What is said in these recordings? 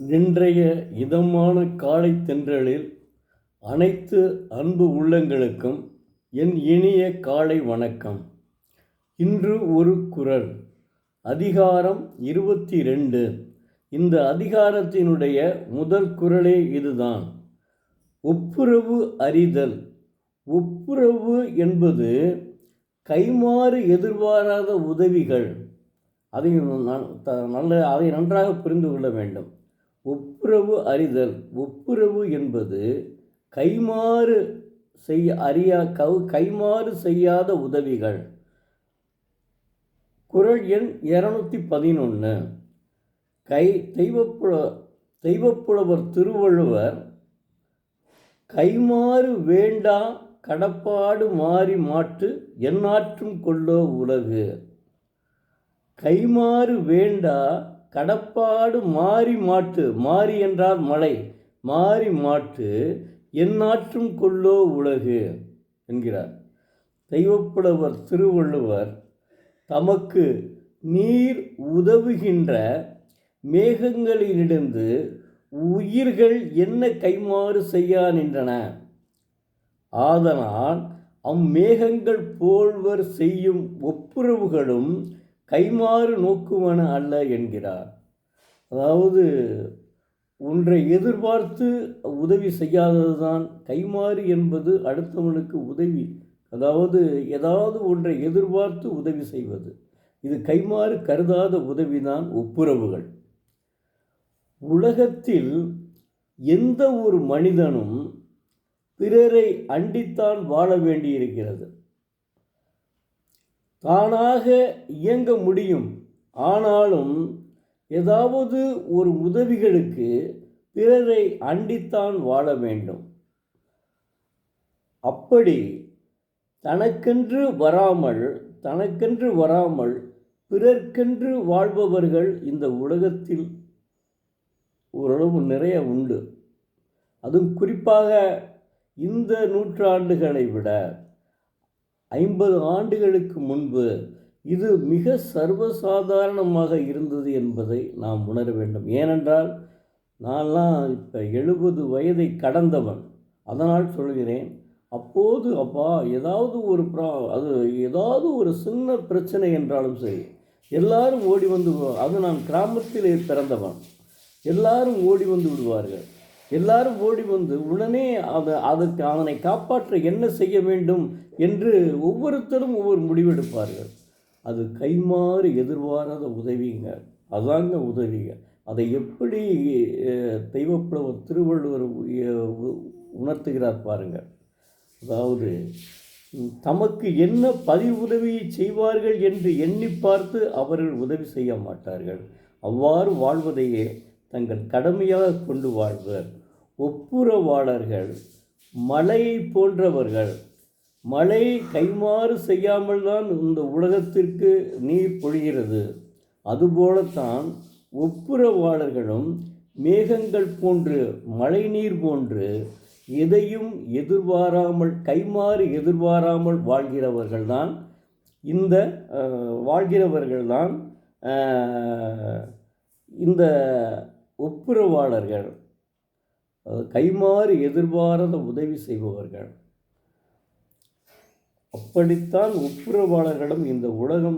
இன்றைய இதமான காலை தென்றலில் அனைத்து அன்பு உள்ளங்களுக்கும் என் இனிய காலை வணக்கம். இன்று ஒரு குறள், அதிகாரம் 22. இந்த அதிகாரத்தினுடைய முதல் குறளே இதுதான். ஒப்புரவு அறிதல். ஒப்புரவு என்பது கைமாறு எதிர்பாராத உதவிகள். அதை நன்றாக புரிந்து கொள்ள வேண்டும். ஒப்புரவு அறிதல். ஒப்புரவு என்பது கைமாறு செய்யாத உதவிகள். குறள் எண் 211. தெய்வப்புலவர் திருவள்ளுவர் கைமாறு வேண்டா கடப்பாடு மாறி மாட்டு எந்நாற்றும் கொள்ளோ உலகு. கைமாறு வேண்டா கடப்பாடு மாறி மாட்டு, மாறி என்றால் மழை, மாறி மாட்டு எந்நாற்றும் கொள்ளோ உலகு என்கிறார். தெய்வப்புலவர் திருவள்ளுவர் தமக்கு நீர் உதவுகின்ற மேகங்களிலிருந்து உயிர்கள் என்ன கைமாறு செய்யா நின்றன, ஆதலால் அம்மேகங்கள் போல்வர் செய்யும் ஒப்புரவுகளும் கைமாறு நோக்குவன அல்ல என்கிறார். அதாவது ஒன்றை எதிர்பார்த்து உதவி செய்யாதது தான் கைமாறு என்பது. அடுத்தவனுக்கு உதவி, அதாவது ஏதாவது ஒன்றை எதிர்பார்த்து உதவி செய்வது, இது கைமாறு கருதாத உதவிதான் ஒப்புரவுகள். உலகத்தில் எந்த ஒரு மனிதனும் பிறரை அண்டித்தான் வாழ வேண்டியிருக்கிறது. தானாக இயங்க முடியும், ஆனாலும் ஏதாவது ஒரு உதவிகளுக்கு பிறரை அண்டித்தான் வாழ வேண்டும். அப்படி தனக்கென்று வராமல் பிறர்க்கென்று வாழ்பவர்கள் இந்த உலகத்தில் ஓரளவு நிறைய உண்டு. அதுவும் குறிப்பாக இந்த நூற்றாண்டுகளை விட 50 ஆண்டுகளுக்கு முன்பு இது மிக சர்வசாதாரணமாக இருந்தது என்பதை நாம் உணர வேண்டும். ஏனென்றால் நான்லாம் இப்போ 70 வயதை கடந்தவன். அதனால் சொல்கிறேன், அப்போது ஏதாவது ஒரு சின்ன பிரச்சனை என்றாலும் சரி, எல்லாரும் ஓடி வந்து, அது நான் கிராமத்தில் பிறந்தவன், எல்லாரும் ஓடி வந்து விடுவார்கள். எல்லாரும் ஓடி வந்து உடனே அதனை காப்பாற்ற என்ன செய்ய வேண்டும் என்று ஒவ்வொருத்தரும் ஒவ்வொரு முடிவெடுப்பார்கள். அது கைமாறு எதிர்பாராத உதவிங்க, அதாங்க உதவிங்க. அதை எப்படி தெய்வப்புலவர் திருவள்ளுவர் உணர்த்துகிறார் பாருங்கள். அதாவது தமக்கு என்ன உதவியை செய்வார்கள் என்று எண்ணி பார்த்து அவர்கள் உதவி செய்ய மாட்டார்கள். அவ்வாறு வாழ்வதையே தங்கள் கடமையாக கொண்டு வாழ்வர். ஒப்புரவாளர்கள் மழையை போன்றவர்கள். மழை கைமாறு செய்யாமல் தான் இந்த உலகத்திற்கு நீர் பொழிகிறது. அதுபோலத்தான் ஒப்புரவாளர்களும் மேகங்கள் போன்று, மழை நீர் போன்று எதையும் கைமாறு எதிர்பாராமல் வாழ்கிறவர்கள்தான் இந்த ஒப்புரவாளர்கள். கைமாறு எதிர்பாராத உதவி செய்பவர்கள். அப்படித்தான் ஒப்புரவாளர்களிடம் இந்த உலகம்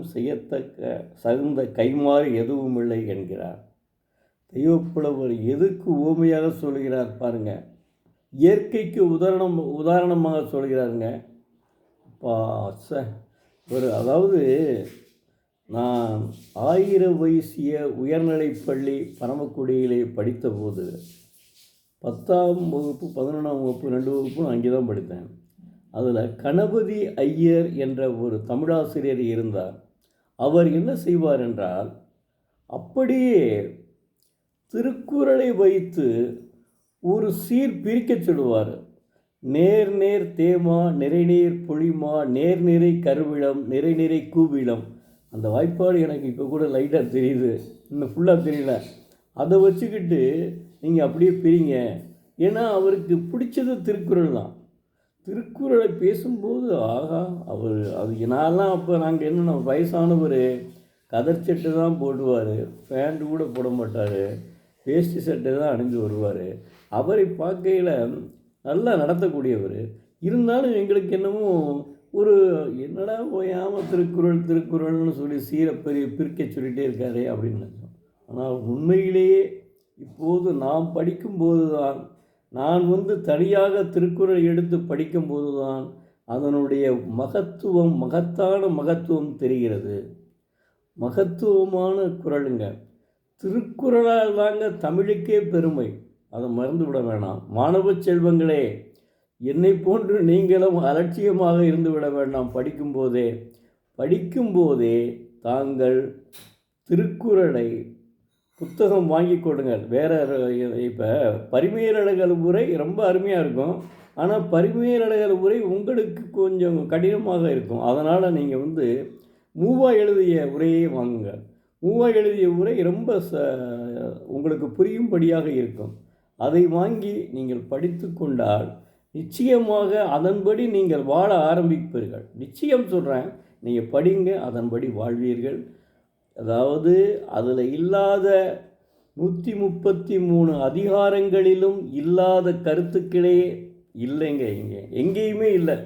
சகுந்த கைமாறு எதுவும் இல்லை என்கிறார் தெய்வப்புலவர். எதுக்கு ஊமையாக சொல்கிறார் பாருங்க, இயற்கைக்கு உதாரணமாக சொல்கிறாருங்க. அதாவது நான் 1000 வைசிய உயர்நிலைப்பள்ளி பரமக்குடியிலே படித்தபோது 10ஆம் வகுப்பு 11ஆம் வகுப்பு 2 வகுப்பும் அங்கே தான் படித்தேன். அதில் கணபதி ஐயர் என்ற ஒரு தமிழாசிரியர் இருந்தார். அவர் என்ன செய்வார் என்றால், அப்படியே திருக்குறளை வைத்து ஒரு சீர் பிரிக்க சொல்லுவார். நேர் நேர் தேமா, நிறைநீர் பொழிமா, நேர் நிறை கருவிளம், நிறைநிறை கூவிளம். அந்த வாய்ப்பாடு எனக்கு இப்போ கூட லைட்டாக தெரியுது, இன்னும் ஃபுல்லாக தெரியல. அதை வச்சுக்கிட்டு நீங்கள் அப்படியே பிரிங்க. ஏன்னா அவருக்கு பிடிச்சது திருக்குறள் தான். திருக்குறளை பேசும்போது அது நான்லாம் அப்போ நாங்கள் என்னென்ன வயசானவர், கதர் சட்டை தான் போடுவார், பேண்ட் கூட போட மாட்டார். வேஷ்டி சட்டை தான் அணிஞ்சு வருவார். அவரை பார்க்கையில் நல்லா நடத்தக்கூடியவர். இருந்தாலும் எங்களுக்கு என்னமோ ஒரு என்னடா ஓயாம திருக்குறள் திருக்குறள்னு சொல்லி பிரிக்க சொல்லிகிட்டே இருக்காரே அப்படின்னு நினச்சோம். ஆனால் உண்மையிலேயே இப்போது நாம் படிக்கும்போது தான், நான் தனியாக திருக்குறளை எடுத்து படிக்கும்போது தான் அதனுடைய மகத்துவம், மகத்தான மகத்துவம் தெரிகிறது. மகத்துவமான குறளுங்க. திருக்குறளால் தாங்க தமிழுக்கே பெருமை. அதை மறந்து விட வேணாம். மாணவ செல்வங்களே, என்னை போன்று நீங்களும் அலட்சியமாக இருந்து விட வேண்டாம். படிக்கும்போதே தாங்கள் திருக்குறளை புத்தகம் வாங்கி கொடுங்கள். வேறு இப்போ பரிமேலழகர் உரை ரொம்ப அருமையாக இருக்கும். ஆனால் பரிமேலழகர் உரை உங்களுக்கு கொஞ்சம் கடினமாக இருக்கும். அதனால் நீங்கள் மூவா எழுதிய உரையை வாங்குங்க. மூவா எழுதிய உரை ரொம்ப உங்களுக்கு புரியும்படியாக இருக்கும். அதை வாங்கி நீங்கள் படித்து கொண்டால் நிச்சயமாக அதன்படி நீங்கள் வாழ ஆரம்பிப்பீர்கள். நிச்சயம் சொல்கிறேன், நீங்கள் படிங்க, அதன்படி வாழ்வீர்கள். அதாவது அதில் இல்லாத 133 அதிகாரங்களிலும் இல்லாத கருத்துக்களே இல்லைங்க. எங்கேயுமே இல்லை.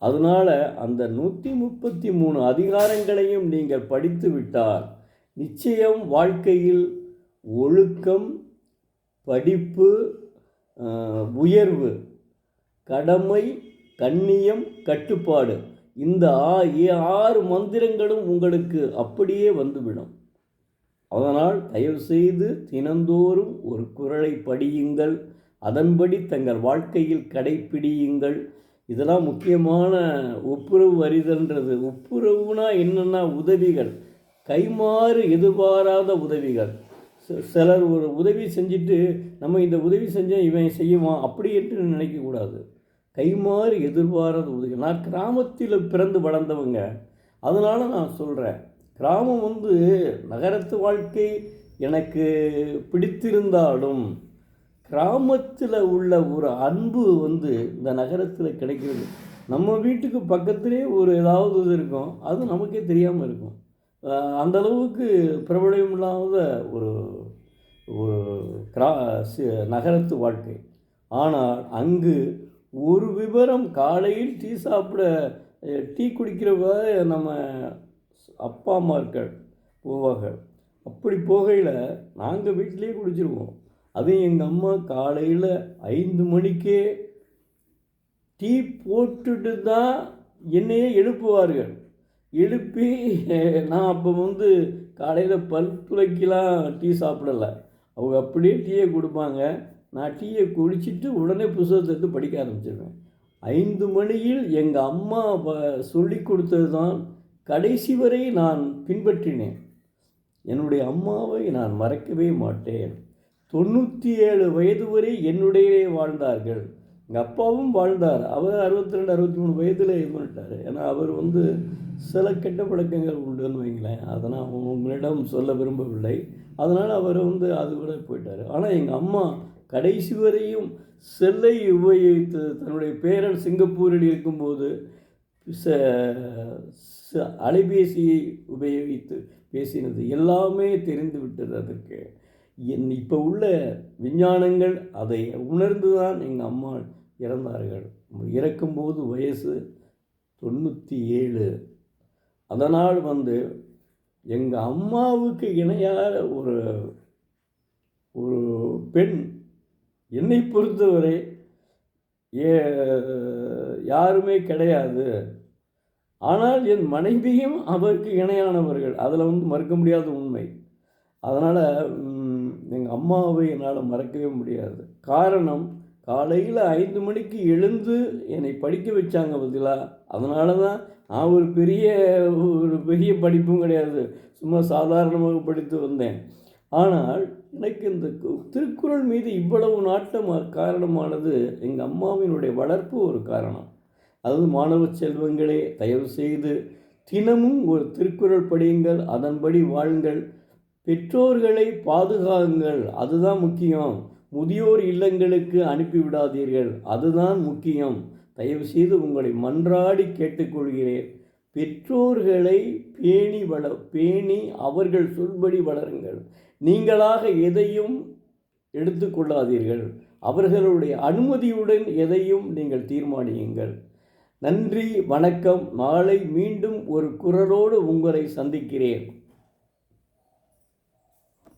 அதனால் அந்த 133 அதிகாரங்களையும் நீங்கள் படித்து விட்டால் நிச்சயம் வாழ்க்கையில் ஒழுக்கம், படிப்பு, உயர்வு, கடமை, கண்ணியம், கட்டுப்பாடு, இந்த 6 மந்திரங்களும் உங்களுக்கு அப்படியே வந்துவிடும். அதனால் தயவுசெய்து தினந்தோறும் ஒரு குறளை படியுங்கள். அதன்படி தங்கள் வாழ்க்கையில் கடைப்பிடியுங்கள். இதெல்லாம் முக்கியமான ஒப்புரவு அறிதல்ன்றது. ஒப்புரவுனா என்னென்னா உதவிகள், கைமாறு எதிர்பாராத உதவிகள். சிலர் ஒரு உதவி செஞ்சுட்டு நம்ம இந்த உதவி செஞ்சால் இவன் செய்வான் அப்படி என்று நினைக்கக்கூடாது. கைமாறு எதிர்பாராத உதவி. நான் கிராமத்தில் பிறந்து வளர்ந்தவங்க. அதனால் நான் சொல்கிறேன், கிராமம் நகரத்து வாழ்க்கை எனக்கு பிடித்திருந்தாலும் கிராமத்தில் உள்ள ஒரு அன்பு இந்த நகரத்தில் கிடைக்கிறது. நம்ம வீட்டுக்கு பக்கத்திலே ஒரு ஏதாவது இது இருக்கும், அது நமக்கே தெரியாமல் இருக்கும். அந்தளவுக்கு பிரபலம் இல்லாத ஒரு ஒரு நகரத்து வாழ்க்கை. ஆனால் அங்கு ஒரு விவரம், காலையில் டீ குடிக்கிறவ நம்ம அப்பா அம்மாக்கள் போவாங்க. அப்படி போகையில் நாங்கள் வீட்டிலே குடிச்சிருவோம். அதுவும் எங்கள் அம்மா காலையில் 5 மணிக்கே டீ போட்டுட்டு தான் என்னையே எழுப்புவார்கள். எழுப்பி நான் அப்போ காலையில் பல் துளைக்கெலாம் டீ சாப்பிடலை. அவங்க அப்படியே டீயை கொடுப்பாங்க. நான் டீயை குடிச்சிட்டு உடனே புத்தகத்தை எடுத்து படிக்க ஆரம்பிச்சிருவேன். 5 மணியில் எங்கள் அம்மா சொல்லி கொடுத்தது தான் கடைசி வரை நான் பின்பற்றினேன். என்னுடைய அம்மாவை நான் மறக்கவே மாட்டேன். 97 வயது வரை என்னுடையே வாழ்ந்தார்கள். எங்கள் அப்பாவும் வாழ்ந்தார். அவர் 62 63 வயதில் இது பண்ணிட்டார். ஏன்னா அவர் சில கெட்ட பழக்கங்கள் உண்டுன்னு வைங்களேன். அதை நான் உங்களிடம் சொல்ல விரும்பவில்லை. அதனால் அவர் அது கூட போயிட்டார். ஆனால் எங்கள் அம்மா கடைசி வரையும் செல்லை உபயோகித்து, தன்னுடைய பேரன் சிங்கப்பூரில் இருக்கும்போது அலைபேசியை உபயோகித்து பேசினது எல்லாமே தெரிந்து விட்டது. அதற்கு இப்போ உள்ள விஞ்ஞானங்கள் அதை உணர்ந்து தான் எங்கள் அம்மா இறந்தார்கள். இறக்கும்போது வயசு 97. அதனால் எங்கள் அம்மாவுக்கு இணையாக ஒரு ஒரு பெண் என்னை பொறுத்தவரை யாருமே கிடையாது. ஆனால் என் மனைவியும் அவருக்கு இணையானவர்கள். அதில் மறுக்க முடியாத உண்மை. அதனால் எங்கள் அம்மாவை என்னால் மறக்கவே முடியாது. காரணம், காலையில் 5 மணிக்கு எழுந்து என்னை படிக்க வச்சாங்க பதிலாக. அதனால தான் நான் ஒரு பெரிய படிப்பும் கிடையாது, சும்மா சாதாரணமாக படித்து வந்தேன். ஆனால் எனக்கு இந்த திருக்குறள் மீது இவ்வளவு நாட்டம் காரணமானது எங்கள் அம்மாவினுடைய வளர்ப்பு ஒரு காரணம். அது மாணவ செல்வங்களே, தயவு செய்து தினமும் ஒரு திருக்குறள் படியுங்கள், அதன்படி வாழுங்கள். பெற்றோர்களை பாதுகாங்கள், அதுதான் முக்கியம். முதியோர் இல்லங்களுக்கு அனுப்பிவிடாதீர்கள், அதுதான் முக்கியம். தயவு செய்து உங்களை மன்றாடி கேட்டுக்கொள்கிறேன். பெற்றோர்களை பேணி அவர்கள் சொல்படி வளருங்கள். நீங்களாக எதையும் எடுத்துக்கொள்ளாதீர்கள். அவர்களுடைய அனுமதியுடன் எதையும் நீங்கள் தீர்மானியுங்கள். நன்றி, வணக்கம். நாளை மீண்டும் ஒரு குரலோடு உங்களை சந்திக்கிறேன்.